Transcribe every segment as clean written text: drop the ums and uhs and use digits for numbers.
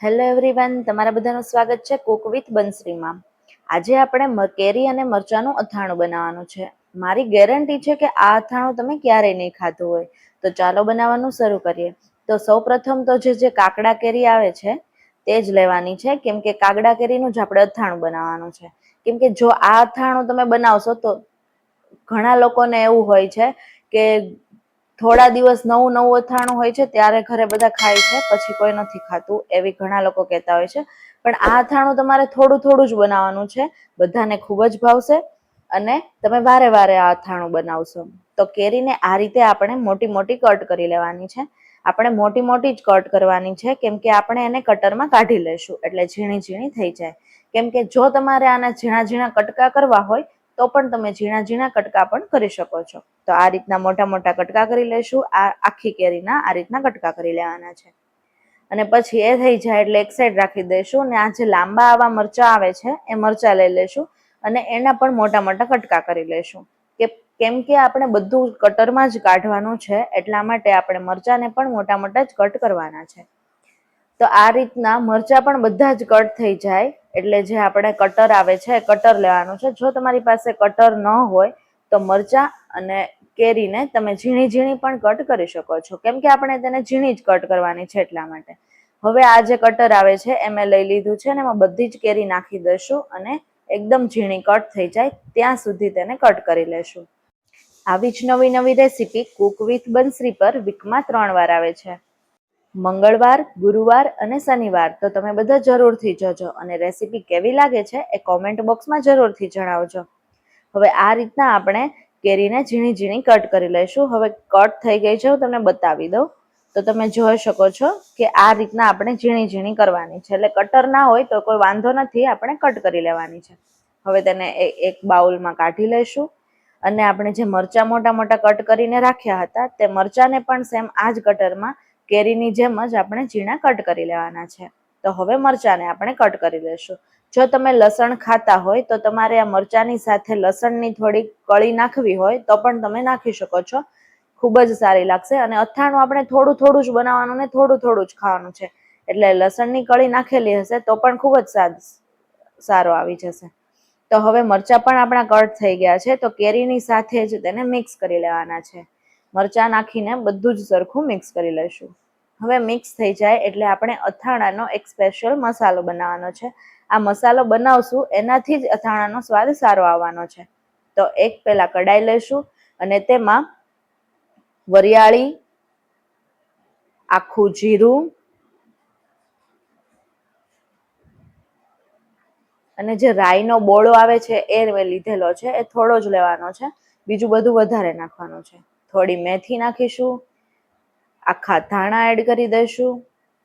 Hello everyone, તમારા બધાનું સ્વાગત છે કુક વિથ બંસરીમાં. આજે આપણે કેરી અને મરચાંનું અથાણું બનાવવાનું છે. મારી ગેરંટી છે કે આ અથાણું તમે ક્યારેય નહીં ખાધું હોય. તો ચાલો બનાવવાનું શરૂ કરીએ. તો સૌપ્રથમ તો જે કાકડા કેરી આવે છે તે જ લેવાની છે, કેમ કે કાકડા કેરીનું જ આપણે અથાણું બનાવવાનું છે. કેમ કે જો આ અથાણું તમે બનાવશો તો ઘણા લોકોને એવું હોય છે કે થોડા દિવસ નવું નવું અથાણું હોય છે ત્યારે ઘરે બધા ખાય છે, પછી કોઈ નથી ખાતું, એવી ઘણા લોકો કહેતા હોય છે. પણ આ અથાણું તમારે થોડું થોડું જ બનાવવાનું છે, બધાને ખૂબ જ ભાવશે અને તમે વારે વારે આ અથાણું બનાવશો. તો કેરીને આ રીતે આપણે મોટી મોટી કટ કરી લેવાની છે. આપણે મોટી મોટી જ કટ કરવાની છે, કેમ કે આપણે એને કટરમાં કાઢી લેશું એટલે ઝીણી ઝીણી થઈ જાય. કેમ કે જો તમારે આના ઝીણા ઝીણા કટકા કરવા હોય તો પણ તમે ઝીણા ઝીણા કટકા પણ કરી શકો છો. તો આ રીતના મોટા મોટા કટકા કરી લેશું. આ આખી કેરીના આ રીતના કટકા કરી લેવાના છે. અને પછી એ થઈ જાય એટલે એક સાઈડ રાખી દઈશું. અને આ જે લાંબા આવા મરચા આવે છે એ મરચા લઈ લેશું અને એના પણ મોટા મોટા કટકા કરી લેશું. કેમ કે આપણે બધું કટરમાં જ કાઢવાનું છે, એટલા માટે આપણે મરચાને પણ મોટા મોટા જ કટ કરવાના છે. તો આ રીતના મરચા પણ બધા જ કટ થઈ જાય એટલે જે આપણે કટર આવે છે કટર લેવાનું છે. જો તમારી પાસે કટર ન હોય તો મરચા અને કેરીને તમે ઝીણી ઝીણી પણ કટ કરી શકો છો, કેમ કે આપણે તેને ઝીણી જ કટ કરવાની છે એટલા માટે. હવે આ જે કટર આવે છે એ મેં લઈ લીધું છે ને એમાં બધી જ કેરી નાખી દઈશું અને એકદમ ઝીણી કટ થઈ જાય ત્યાં સુધી તેને કટ કરી લેશું. આવી જ નવી નવી રેસીપી કુક વિથ બંસરી પર વીકમાં 3 વાર આવે છે, મંગળવાર, ગુરુવાર અને શનિવાર. તો તમે બધા જરૂરથી જોજો અને રેસીપી કેવી લાગે છે એ કોમેન્ટ બોક્સમાં જરૂરથી જણાવજો. હવે આ રીતના આપણે કેરીને ઝીણી ઝીણી કટ કરી લઈશું. હવે કટ થઈ ગઈ છે, હું તમને બતાવી દઉં તો તમે જોઈ શકો છો કે આ રીતના આપણે ઝીણી ઝીણી કરવાની છે. એટલે કટર ના હોય તો કોઈ વાંધો નથી, આપણે કટ કરી લેવાની છે. હવે તેને એક બાઉલમાં કાઢી લઈશું અને આપણે જે મરચા મોટા મોટા કટ કરીને રાખ્યા હતા તે મરચાને પણ સેમ આ જ કટરમાં કેરીની જેમ જ આપણે ઝીણા કટ કરી લેવાના છે. તો હવે મરચાને આપણે કટ કરી લઈશું. જો તમે લસણ ખાતા હોય તો તમારે આ મરચાની સાથે લસણની થોડી કળી નાખવી હોય તો પણ તમે નાખી શકો છો, ખૂબ જ સારી લાગશે. અને અથાણું આપણે થોડું થોડું જ બનાવવાનું ને થોડું થોડું જ ખાવાનું છે, એટલે લસણની કળી નાખેલી હશે તો પણ ખૂબ જ સારો આવી જશે. તો હવે મરચા પણ આપણા કટ થઈ ગયા છે, તો કેરીની સાથે જ તેને મિક્સ કરી લેવાના છે. મરચા નાખીને બધું જ સરખું મિક્સ કરી લઈશું. હવે મિક્સ થઈ જાય એટલે આપણે અથાણાનો એક સ્પેશિયલ મસાલો બનાવવાનો છે. આ મસાલો બનાવશું એનાથી જ અથાણાનો સ્વાદ સારો આવવાનો છે. તો એક પેલા કડાઈ લઈશું અને તેમાં વરિયાળી, આખું જીરું અને જે રાઈનો બોળો આવે છે એ મેં લીધેલો છે, એ થોડો જ લેવાનો છે, બીજું બધું વધારે નાખવાનું છે. થોડી મેથી નાખીશું, આખા ધાણા એડ કરી દઈશું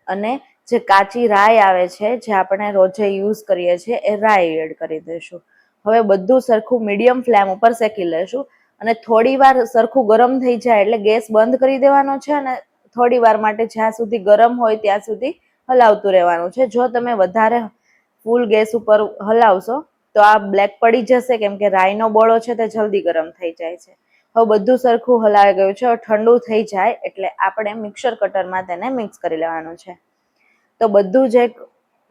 અને જે કાચી રાઈ આવે છે જે આપણે રોજે યુઝ કરીએ છીએ એ રાઈ એડ કરી દઈશું. હવે બધું સરખું મીડિયમ ફ્લેમ ઉપર શેકી લઈશું અને થોડી વાર સરખું ગરમ થઈ જાય એટલે ગેસ બંધ કરી દેવાનો છે અને થોડી વાર માટે જ્યાં સુધી ગરમ હોય ત્યાં સુધી હલાવતું રહેવાનું છે. જો તમે વધારે ફૂલ ગેસ ઉપર હલાવશો તો આ બ્લેક પડી જશે, કેમ કે રાઈનો બોળો છે તે જલ્દી ગરમ થઈ જાય છે. હવે બધું સરખું હલાવી ગયું છે. ઠંડુ થઈ જાય એટલે આપણે મિક્સર કટરમાં તેને મિક્સ કરી લેવાનું છે. તો બધું જ એક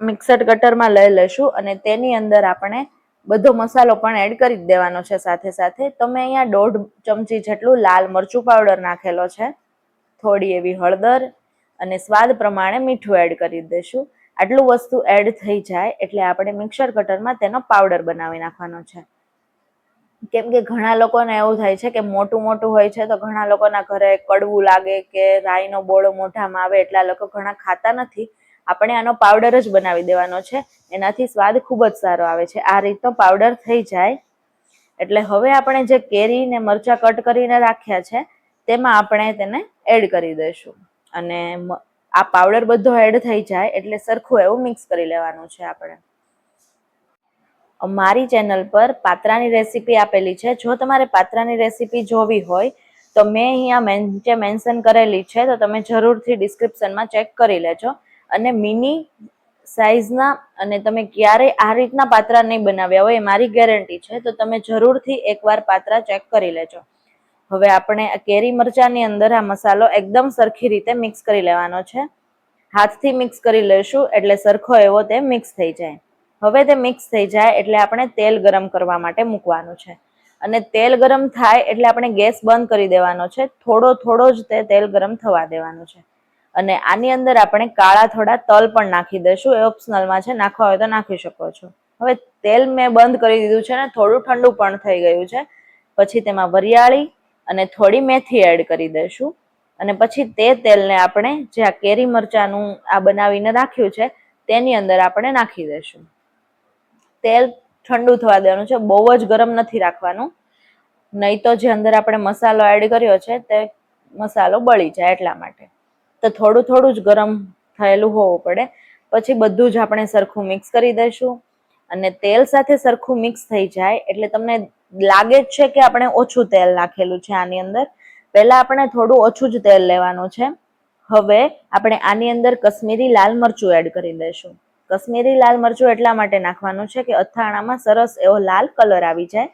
મિક્સર કટરમાં લઈ લેશું અને તેની અંદર આપણે બધો મસાલો પણ એડ કરી દેવાનો છે સાથે સાથે. તો મેં અહીંયા 1.5 ચમચી જેટલું લાલ મરચું પાવડર નાખેલો છે, થોડી એવી હળદર અને સ્વાદ પ્રમાણે મીઠું એડ કરી દઈશું. આટલું વસ્તુ એડ થઈ જાય એટલે આપણે મિક્સર કટરમાં તેનો પાવડર બનાવી નાખવાનો છે. કેમ કે ઘણા લોકોને એવું થાય છે કે મોટું મોટું હોય છે તો ઘણા લોકોના ઘરે કડવું લાગે કે રાઈનો બોળો મોઢામાં આવે એટલા લોકો ઘણા ખાતા નથી. આપણે આનો પાવડર જ બનાવી દેવાનો છે, એનાથી સ્વાદ ખૂબ જ સારો આવે છે. આ રીતનો પાવડર થઈ જાય એટલે હવે આપણે જે કેરી ને મરચા કટ કરીને રાખ્યા છે તેમાં આપણે તેને એડ કરી દઈશું અને આ પાવડર બધો એડ થઈ જાય એટલે સરખું એવું મિક્સ કરી લેવાનું છે. આપણે મારી ચેનલ પર પાત્રાની રેસીપી આપેલી છે. જો તમારે પાત્રાની રેસીપી જોવી હોય તો મેં અહીંયા મેન્શન કરેલી છે, તો તમે જરૂરથી ડિસ્ક્રિપ્શનમાં ચેક કરી લેજો. અને મિની સાઈઝના અને તમે ક્યારેય આ રીતના પાત્રા નહીં બનાવ્યા હોય એ મારી ગેરંટી છે, તો તમે જરૂરથી એકવાર પાત્રા ચેક કરી લેજો. હવે આપણે કેરી મરચાની અંદર આ મસાલો એકદમ સરખી રીતે મિક્સ કરી લેવાનો છે. હાથથી મિક્સ કરી લઈશું એટલે સરખો એવો તે મિક્સ થઈ જાય. હવે તે મિક્સ થઈ જાય એટલે આપણે તેલ ગરમ કરવા માટે મૂકવાનું છે. અને તેલ ગરમ થાય એટલે આપણે ગેસ બંધ કરી દેવાનો છે. થોડો જ તે તેલ ગરમ થવા દેવાનું છે. અને આની અંદર આપણે કાળા થોડા તલ પણ નાખી દઈશું. એ ઓપ્શનલમાં છે, નાખવા હોય તો નાખી શકો છો. હવે તેલ મેં બંધ કરી દીધું છે ને થોડું ઠંડુ પણ થઈ ગયું છે. પછી તેમાં વરિયાળી અને થોડી મેથી એડ કરી દઈશું. અને પછી તે તેલને આપણે જે આ કેરી મરચાંનું આ બનાવીને રાખ્યું છે તેની અંદર આપણે નાખી દઈશું. તેલ ઠંડુ થવા દેવાનું છે, બહુ જ ગરમ નથી રાખવાનું, નહીં તો જે અંદર આપણે મસાલો એડ કર્યો છે તે મસાલો બળી જાય એટલા માટે. તો થોડું જ ગરમ થયેલું હોવું પડે. પછી બધું જ આપણે સરખું મિક્સ કરી દઈશું. અને તેલ સાથે સરખું મિક્સ થઈ જાય એટલે તમને લાગે જ છે કે આપણે ઓછું તેલ નાખેલું છે આની અંદર. પહેલા આપણે થોડું ઓછું જ તેલ લેવાનું છે. હવે આપણે આની અંદર કશ્મીરી લાલ મરચું એડ કરી દઈશું. કશ્મીરી લાલ મરચું એટલા માટે નાખવાનું છે કે અથાણામાં સરસ એવો લાલ કલર આવી જાય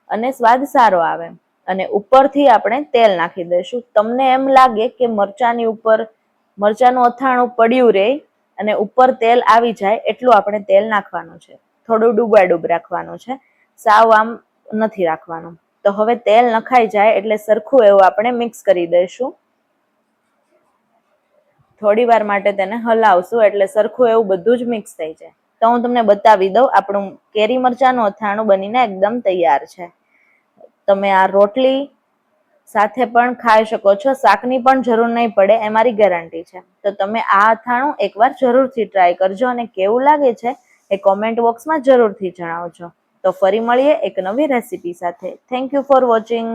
અને સ્વાદ સારો આવે. અને ઉપરથી આપણે તેલ નાખી દઈશું. તમને એમ લાગે કે મરચાંની ઉપર મરચાંનું અથાણું પડ્યું રહે અને ઉપર તેલ આવી જાય એટલું આપણે તેલ નાખવાનું છે. થોડું ડૂબ રાખવાનું છે, સાવ આમ નથી રાખવાનું. તો હવે તેલ નખાઈ જાય એટલે સરખું એવું આપણે મિક્સ કરી દઈશું. થોડી વાર માટે તેને હલાવશું એટલે સરખું એવું બધું જ મિક્સ થઈ જાય. તો હું તમને બતાવી દઉં, આપણું કેરી મરચાંનું અથાણું બનીને એકદમ તૈયાર છે. તમે આ રોટલી સાથે પણ ખાઈ શકો છો. શાકની પણ જરૂર નહીં પડે, એ મારી ગેરંટી છે. તો તમે આ અથાણું એકવાર જરૂરથી ટ્રાય કરજો અને કેવું લાગે છે એ કોમેન્ટ બોક્સમાં જરૂરથી જણાવજો. તો ફરી મળીએ એક નવી રેસીપી સાથે. Thank you for watching.